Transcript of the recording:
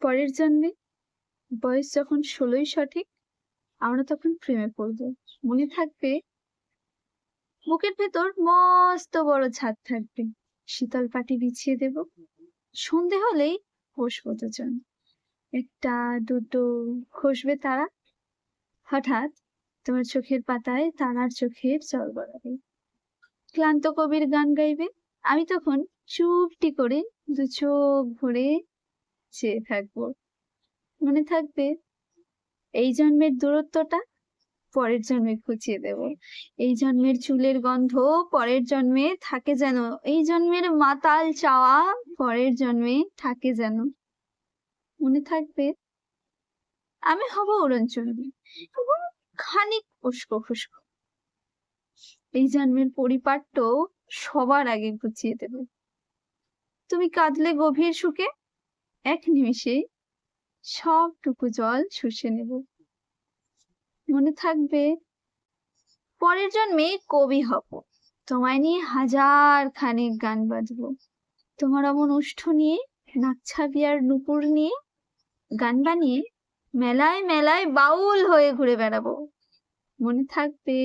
পরের জন্মে বয়স যখন 16ই সঠিক, আমরা তখন প্রেমে পড়বো। মনে থাকবে বুকের ভেতর মস্ত বড় ছাদ থাকবে, শীতল পাটি বিছিয়ে দেব, সন্ধে হলেই বসবো দুজন, একটা দুটো খসবে তারা, হঠাৎ তোমার চোখের পাতায় তারার চোখের জল গড়াবে, ক্লান্ত কবির গান গাইবে, আমি তখন চুপটি করে দু চোখ ভরে চেয়ে থাকবো। মনে থাকবে এই জন্মের দূরত্বটা পরের জন্মে ঘুচিয়ে দেব, এই জন্মের চুলের গন্ধ পরের জন্মে থাকে যেন, এই জন্মের মাতাল চাওয়া পরের জন্মে থাকে যেন। মনে থাকবে আমি হব উড়নচণ্ডী এবং খানিক উস্কো খুস্কো, এই জন্মের পরিপাট্য সবার আগে ঘুচিয়ে দেব। তুমি কাঁদলে গভীর সুখে, এক নিমিষে সবটুকু জল শুষে নেব। মনে থাকবে পরের জন্মে কবি হব, তোমায় নিয়ে হাজার খানিক গান বাজবো, তোমার অমন ওষ্ঠ নিয়ে, নাকছাবি আর নুপুর নিয়ে গান বানিয়ে মেলায় মেলায় বাউল হয়ে ঘুরে বেড়াবো। মনে থাকবে